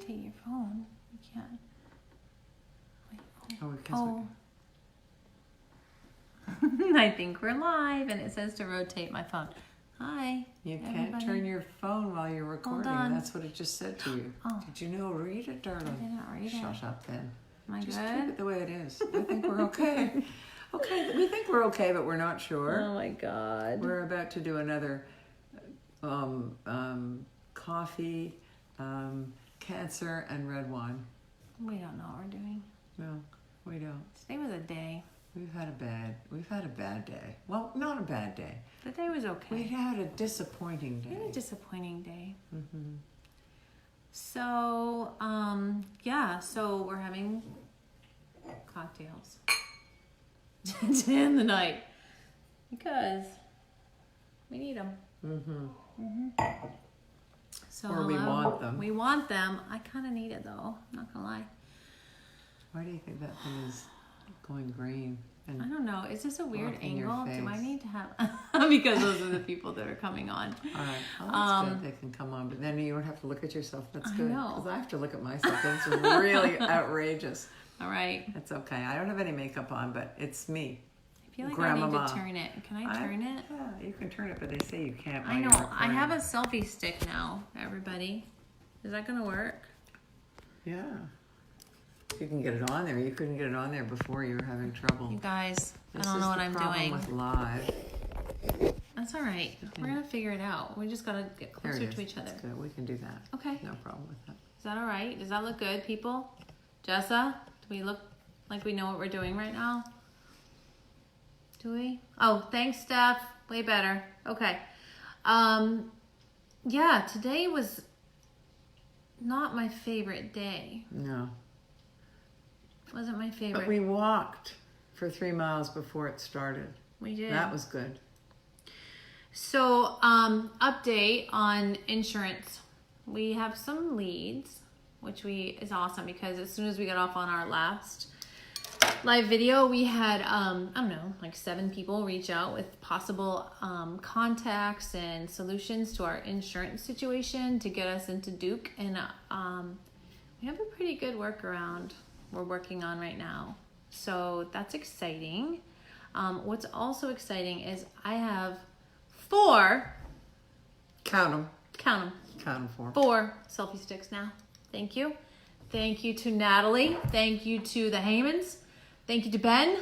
rotate your phone. You can't. Wait, I think we're live, and it says to rotate my phone. Hi. You can't turn your phone while you're recording. That's what it just said to you. Oh. Did you know? Read it, darling. I didn't read it. Shut up, then. Am I just good? keep it the way it is. I think we're okay. Okay, we think we're okay, but we're not sure. Oh my God. We're about to do another coffee, cancer, and red wine. We don't know what we're doing. No, we don't. Today was a day. We've had a bad day. Well, not a bad day. The day was okay. We had a disappointing day. We had a disappointing day. Mm-hmm. So, so we're having cocktails to end the night because we need them. Mm-hmm. So or we want them. We want them. I kind of need it though. I'm not gonna lie. Why do you think that thing is going green? And I don't know. Is this a weird angle? Do I need to have because those are the people that are coming on. All right. Well, that's good. They can come on, but then you don't have to look at yourself. That's good. Because I have to look at myself. It's really outrageous. All right. It's okay. I don't have any makeup on, but it's me. I feel like Grandmama. I need to turn it. Can I turn it? Yeah, you can turn it, but they say you can't. I know. I have a selfie stick now, everybody. Is that going to work? Yeah. You can get it on there. You couldn't get it on there before. You were having trouble. You guys, I don't know what I'm doing. With live. That's all right. We're going to figure it out. We just got to get closer to each other. That's good. We can do that. Okay. No problem with that. Is that all right? Does that look good, people? Jessa, do we look like we know what we're doing right now? Do we? Oh, thanks, Steph. Way better. Okay. Yeah, today was not my favorite day. No. Wasn't my favorite. But we walked for 3 miles before it started. We did. That was good. So, update on insurance. We have some leads, which is awesome because as soon as we got off on our last live video, we had, like 7 people reach out with possible contacts and solutions to our insurance situation to get us into Duke. And we have a pretty good workaround we're working on right now. So that's exciting. What's also exciting is I have 4. Count them. 4 selfie sticks now. Thank you. Thank you to Natalie. Thank you to the Haymans. Thank you to Ben.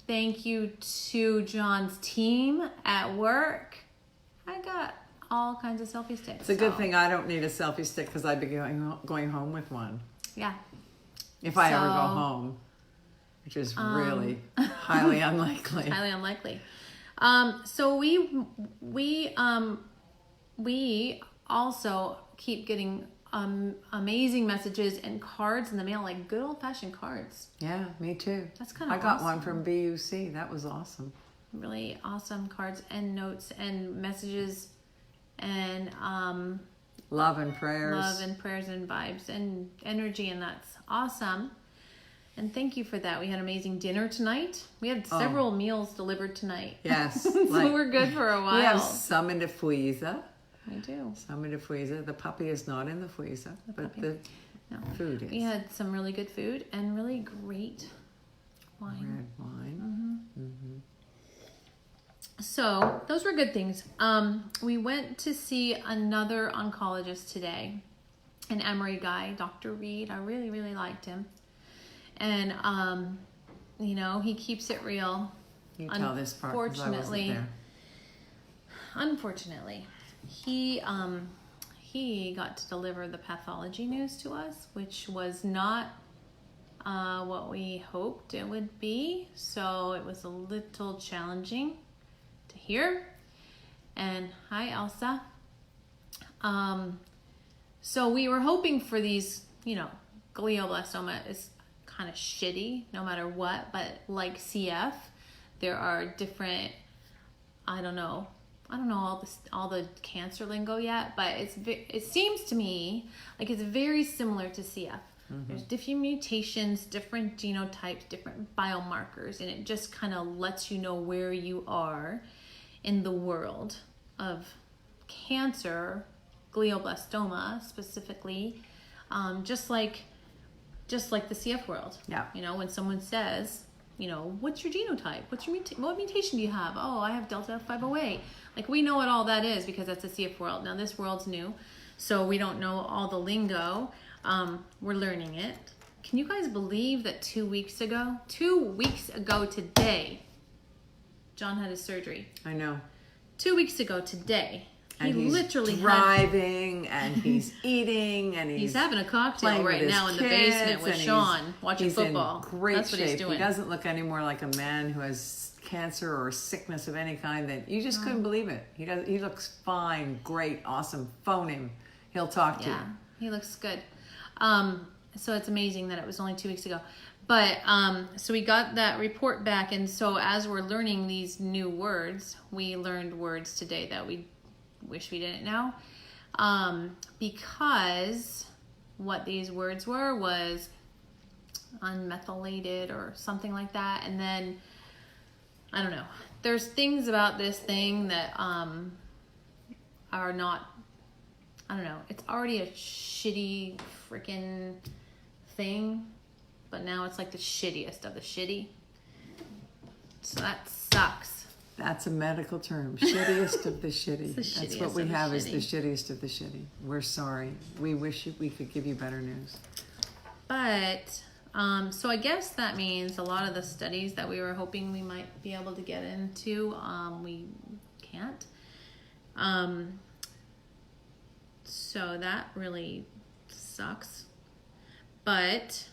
Thank you to John's team at work. I got all kinds of selfie sticks. It's a good thing I don't need a selfie stick because I'd be going home with one. Yeah. If I ever go home, which is really highly unlikely. Highly unlikely. So we also keep getting amazing messages and cards in the mail, like good old-fashioned cards. Yeah, me too. That's kind of I got one from BUC. That was awesome. Really awesome cards and notes and messages and love and prayers and vibes and energy, and that's awesome. And thank you for that. We had amazing dinner tonight. We had several meals delivered tonight. Yes. So we're good for a while. We have some in the freezer. We do. Some in the freezer. The puppy is not in the freezer, but the food is. We had some really good food and really great wine. Red wine. Mm-hmm. So those were good things. We went to see another oncologist today, an Emory guy, Dr. Reed. I really, really liked him. And, he keeps it real. You tell this part because I wasn't there. Unfortunately, he got to deliver the pathology news to us, which was not what we hoped it would be. So it was a little challenging to hear. And hi, Elsa. So we were hoping for these, glioblastoma is kind of shitty no matter what, but like CF, there are different, I don't know all the cancer lingo yet, but it seems to me like it's very similar to CF. Mm-hmm. There's different mutations, different genotypes, different biomarkers, and it just kind of lets you know where you are in the world of cancer, glioblastoma specifically, just like the CF world. Yeah. You know, when someone says, you know, what's your genotype? What mutation do you have? Oh, I have Delta F508. Like, we know what all that is because that's the CF world. Now, this world's new, so we don't know all the lingo. We're learning it. Can you guys believe that 2 weeks ago today, John had his surgery? I know. 2 weeks ago today. And he's literally driving, and he's eating, and he's having a cocktail right now in the basement with Sean watching football. He's in great That's shape. What he's doing. He doesn't look any more like a man who has cancer or sickness of any kind. That you just couldn't believe it. He looks fine, great, awesome. Phone him. He'll talk to you. Yeah, he looks good. So it's amazing that it was only 2 weeks ago. But so we got that report back, and so as we're learning these new words, we learned words today that we wish we didn't know, because what these words was unmethylated or something like that. And then I don't know, there's things about this thing that are not, I don't know, it's already a shitty freaking thing, but now it's like the shittiest of the shitty, so that sucks. That's a medical term. Shittiest of the shitty. That's what we have, is the shittiest of the shitty. We're sorry. We wish we could give you better news. But, so I guess that means a lot of the studies that we were hoping we might be able to get into, we can't. So that really sucks. But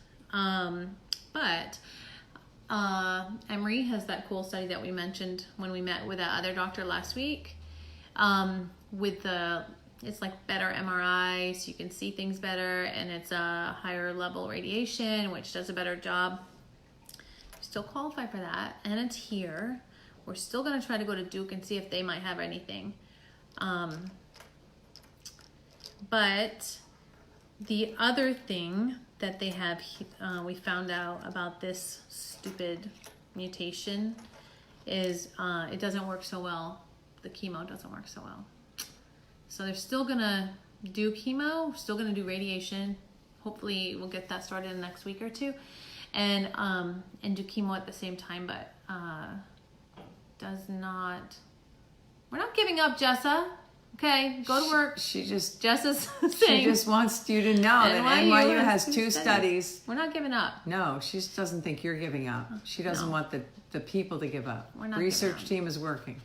Emory has that cool study that we mentioned when we met with that other doctor last week, with it's like better MRI, so you can see things better, and it's a higher level radiation, which does a better job. You still qualify for that, and it's here. We're still going to try to go to Duke and see if they might have anything. But the other thing that they have, we found out about this stupid mutation is it doesn't work so well. The chemo doesn't work so well. So they're still gonna do chemo, still gonna do radiation. Hopefully we'll get that started in the next week or two, and do chemo at the same time, but we're not giving up, Jessa. Okay, go to work. Jessa's saying, she just wants you to know that NYU has two studies. We're not giving up. No, she just doesn't think you're giving up. She doesn't want the people to give up. We're not. Research team is working.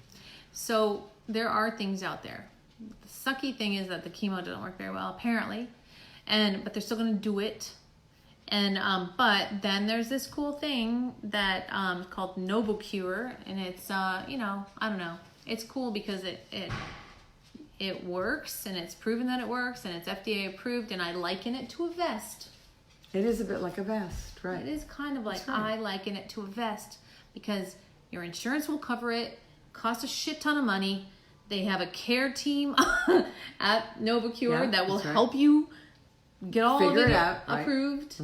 So there are things out there. The sucky thing is that the chemo doesn't work very well, apparently, but they're still going to do it. And but then there's this cool thing that called NovoCure, and it's I don't know. It's cool because it works, and it's proven that it works, and it's FDA approved, and I liken it to a vest. It is a bit like a vest, right? It is kind of like, right. I liken it to a vest because your insurance will cover it, costs a shit ton of money. They have a care team at NovoCure that will help you get all of it approved,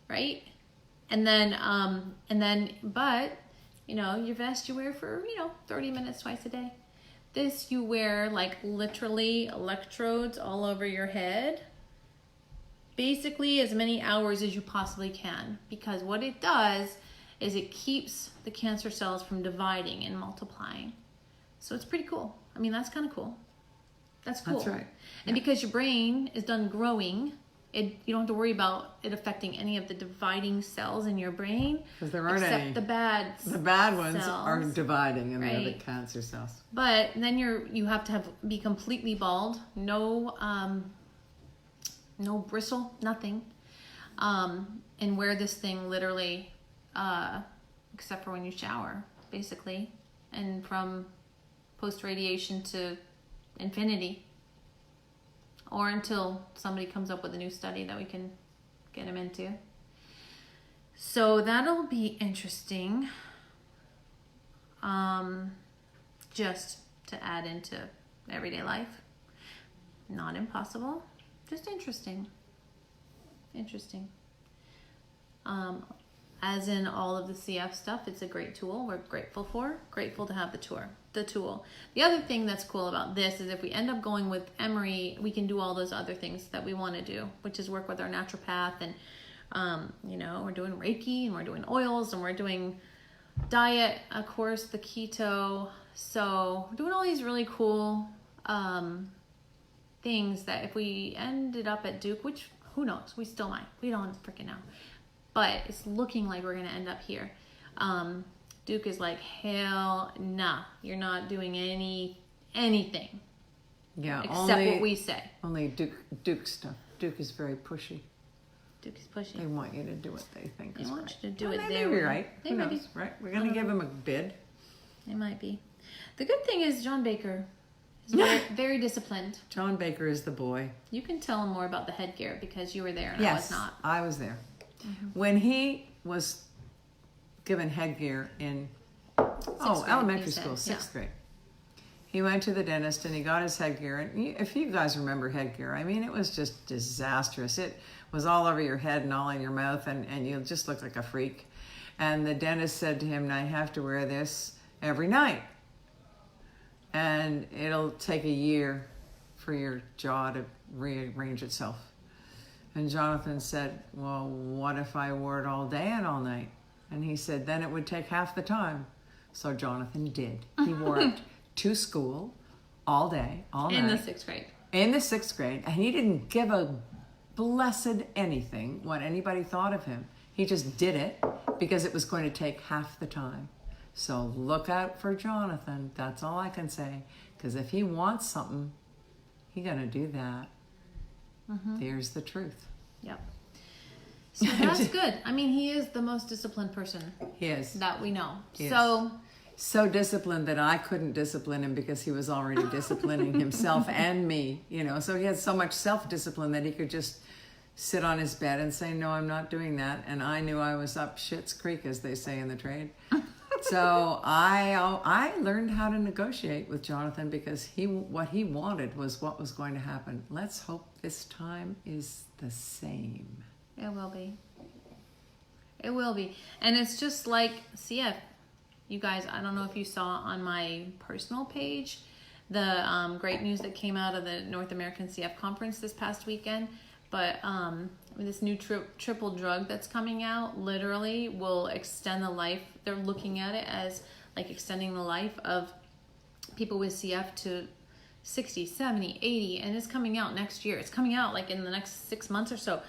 right? And then, but, your vest you wear for, 30 minutes twice a day. This you wear like literally electrodes all over your head, basically as many hours as you possibly can, because what it does is it keeps the cancer cells from dividing and multiplying. So it's pretty cool. I mean, that's kind of cool. That's cool. That's right. And because your brain is done growing, you don't have to worry about it affecting any of the dividing cells in your brain. Because there aren't except any. The bad ones cells are dividing, and right? they're the cancer cells. But then you have to be completely bald, no bristle, nothing, and wear this thing literally, except for when you shower, basically, and from post-radiation to infinity, or until somebody comes up with a new study that we can get them into. So that'll be interesting, just to add into everyday life. Not impossible, just interesting. as in all of the CF stuff. It's a great tool. We're grateful to have the tool. The other thing that's cool about this is if we end up going with Emory, we can do all those other things that we want to do, which is work with our naturopath, and we're doing Reiki, and we're doing oils, and we're doing diet, of course, the keto. So we're doing all these really cool things that if we ended up at Duke, which who knows, we still might, we don't freaking know, but it's looking like we're going to end up here. Duke is like, hell nah, you're not doing anything. Yeah, except what we say. Only Duke stuff. Duke is very pushy. Duke is pushy. They want you to do what they think is right. They want you to do it Maybe their we're way. right. Who knows, right? We're going to give them a bid. It might be. The good thing is John Baker is very, very disciplined. John Baker is the boy. You can tell him more about the headgear because you were there and Yes, I was not. I was there. When he was given headgear in elementary school, sixth grade, he went to the dentist and he got his headgear. And if you guys remember headgear, I mean, it was just disastrous. It was all over your head and all in your mouth, and you just looked like a freak. And the dentist said to him, now you have to wear this every night. And it'll take a year for your jaw to rearrange itself. And Jonathan said, well, what if I wore it all day and all night? And he said, then it would take half the time. So Jonathan did. He wore it to school all day, all night. In the 6th grade. In the 6th grade. And he didn't give a blessed anything what anybody thought of him. He just did it because it was going to take half the time. So look out for Jonathan. That's all I can say. Because if he wants something, he's going to do that. There's the truth. Yep. So that's good. I mean, he is the most disciplined person He is. that we know. He is. So disciplined that I couldn't discipline him because he was already disciplining himself and me, So he had so much self-discipline that he could just sit on his bed and say, no, I'm not doing that. And I knew I was up shit's creek, as they say in the trade. So I learned how to negotiate with Jonathan because what he wanted was what was going to happen. Let's hope this time is the same. it will be. It will be. And it's just like CF. You guys, I don't know if you saw on my personal page the great news that came out of the North American CF conference this past weekend. But this new triple drug that's coming out literally will extend the life. They're looking at it as like extending the life of people with CF to 60, 70, 80. And it's coming out next year. It's coming out like in the next 6 months or so.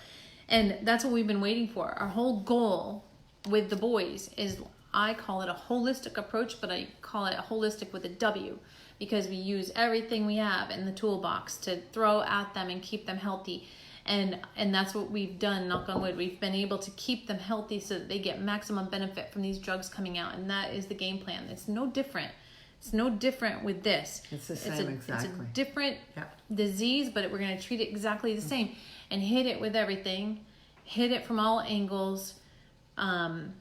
And that's what we've been waiting for. Our whole goal with the boys is, I call it a holistic approach, but I call it holistic with a W, because we use everything we have in the toolbox to throw at them and keep them healthy. And that's what we've done, knock on wood. We've been able to keep them healthy so that they get maximum benefit from these drugs coming out. And that is the game plan. It's no different. It's no different with this. It's the same, exactly. It's a different disease, but we're going to treat it exactly the same and hit it with everything, hit it from all angles, and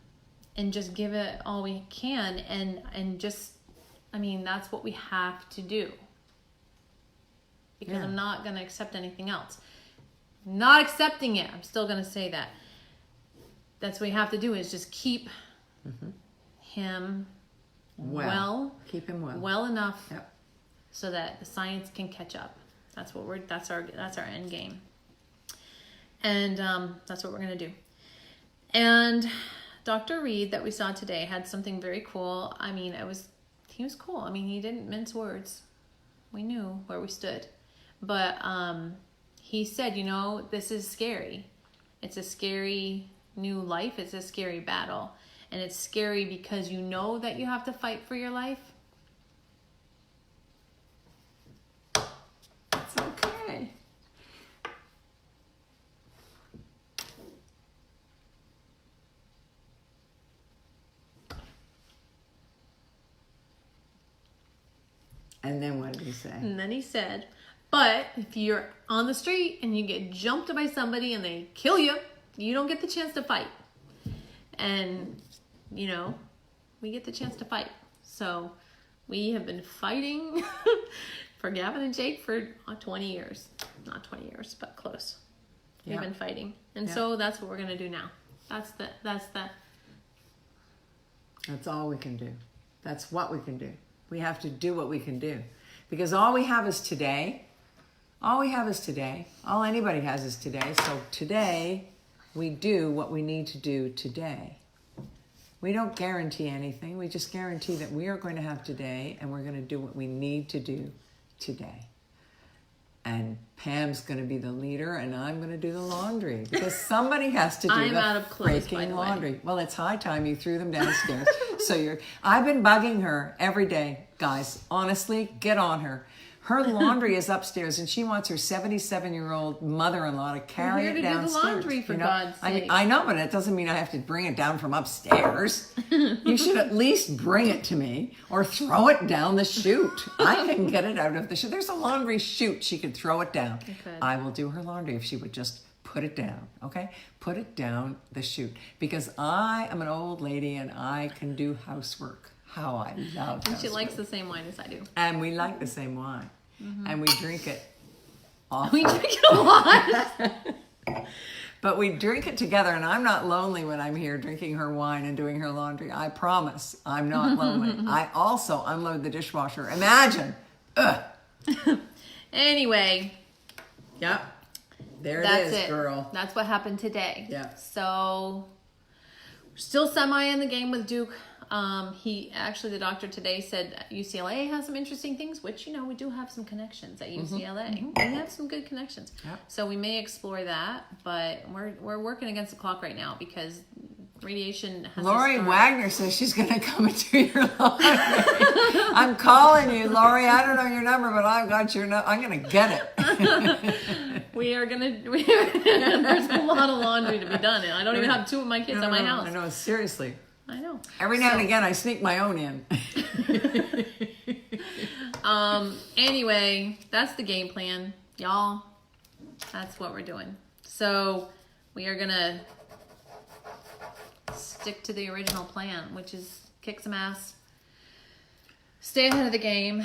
just give it all we can. And just, I mean, that's what we have to do. Because I'm not going to accept anything else. Not accepting it. I'm still going to say that. That's what we have to do, is just keep him well. Keep him well enough so that the science can catch up. That's our end game. And that's what we're going to do. And Dr. Reed that we saw today had something very cool. I mean, he was cool. I mean, he didn't mince words. We knew where we stood. But he said, this is scary. It's a scary new life. It's a scary battle. And it's scary because you know that you have to fight for your life. It's okay. And then what did he say? And then he said, but if you're on the street and you get jumped by somebody and they kill you, you don't get the chance to fight. And, we get the chance to fight. So we have been fighting for Gavin and Jake for 20 years. Not 20 years, but close. We've been fighting. And so that's what we're going to do now. That's That's all we can do. That's what we can do. We have to do what we can do. Because all we have is today. All we have is today. All anybody has is today. So today, we do what we need to do today. We don't guarantee anything. We just guarantee that we are going to have today and we're going to do what we need to do today. And Pam's going to be the leader and I'm going to do the laundry because somebody has to do I'm the out of clothes, by freaking the way. laundry. Well, it's high time you threw them downstairs. I've been bugging her every day, guys. Honestly, get on her. Her laundry is upstairs, and she wants her 77-year-old mother-in-law to carry here it to do the downstairs. laundry, for God's sake. I know, but it doesn't mean I have to bring it down from upstairs. You should at least bring it to me or throw it down the chute. I can get it out of the chute. There's a laundry chute. She could throw it down. I will do her laundry if she would just put it down, okay? Put it down the chute. Because I am an old lady and I can do housework. How I love And she housework. likes the same wine as I do. And we like the same wine. And we drink it often. We drink it a lot. But we drink it together, and I'm not lonely when I'm here drinking her wine and doing her laundry. I promise I'm not lonely. I also unload the dishwasher. Imagine. Ugh. Anyway. Yep. There That's it is, girl. That's what happened today. Yeah. So, we're still semi in the game with Duke. The doctor today said UCLA has some interesting things, which, we do have some connections at UCLA. We have some good connections. Yep. So we may explore that, but we're working against the clock right now because radiation has Lori to start. Wagner says she's going to come and do your laundry. I'm calling you, Lori. I don't know your number, but I've got your number. I'm going to get it. There's a lot of laundry to be done. I don't even have two of my kids at my house. I know, seriously. I know. Every now and again, I sneak my own in. Anyway, that's the game plan, y'all. That's what we're doing. So we are gonna stick to the original plan, which is kick some ass, stay ahead of the game,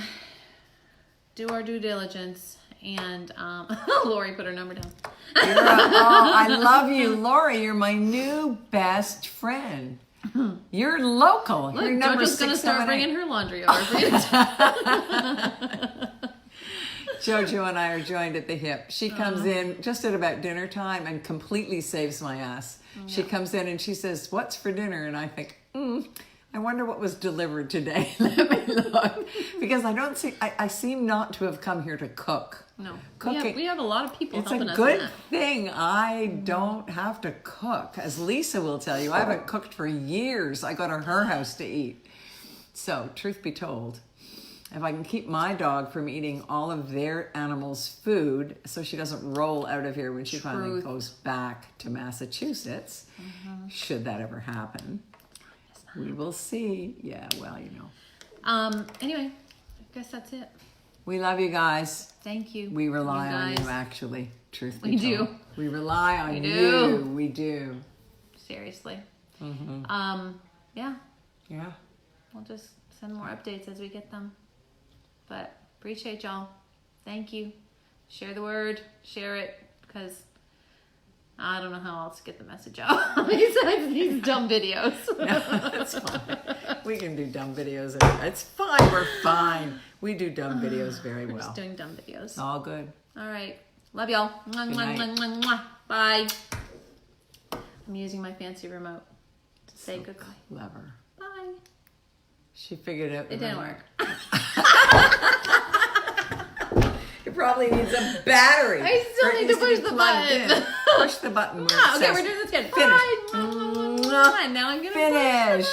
do our due diligence, and Lori put her number down. I love you, Lori. You're my new best friend. You're local. Look, You're number JoJo's gonna start 678. bringing her laundry over for you. JoJo and I are joined at the hip. She comes in just at about dinner time and completely saves my ass. She comes in and she says, "What's for dinner?" And I think, I wonder what was delivered today. Let me look. Because I seem not to have come here to cook. No, Cooking. we have a lot of people It's helping a us good in that. thing I don't have to cook. As Lisa will tell you, I haven't cooked for years. I go to her house to eat. So, truth be told, if I can keep my dog from eating all of their animals' food so she doesn't roll out of here when she finally goes back to Massachusetts, should that ever happen, we will see. Yeah, well, Anyway, I guess that's it. We love you guys. Thank you. We rely on guys. you, actually. Truth be We told. do. We rely on We you. do. We do. Seriously. Yeah. We'll just send more updates as we get them. But appreciate y'all. Thank you. Share the word. Share it. Because I don't know how else to get the message out besides these dumb videos. No, it's fine. We can do dumb videos. It's fine. We're fine. We do dumb videos very We're well. just doing dumb videos. It's all good. All right. Love y'all. Mwah, Good mwah, night. mwah, mwah, mwah. Bye. I'm using my fancy remote to say So goodbye. clever. Bye. She figured out the It didn't remote. work. It probably needs a battery. I still Or it need to needs push be the plugged button. in. Push the button where it Okay, says we're doing this again. finish. Bye. Mwah, mwah, mwah, mwah. Now I'm gonna Finish.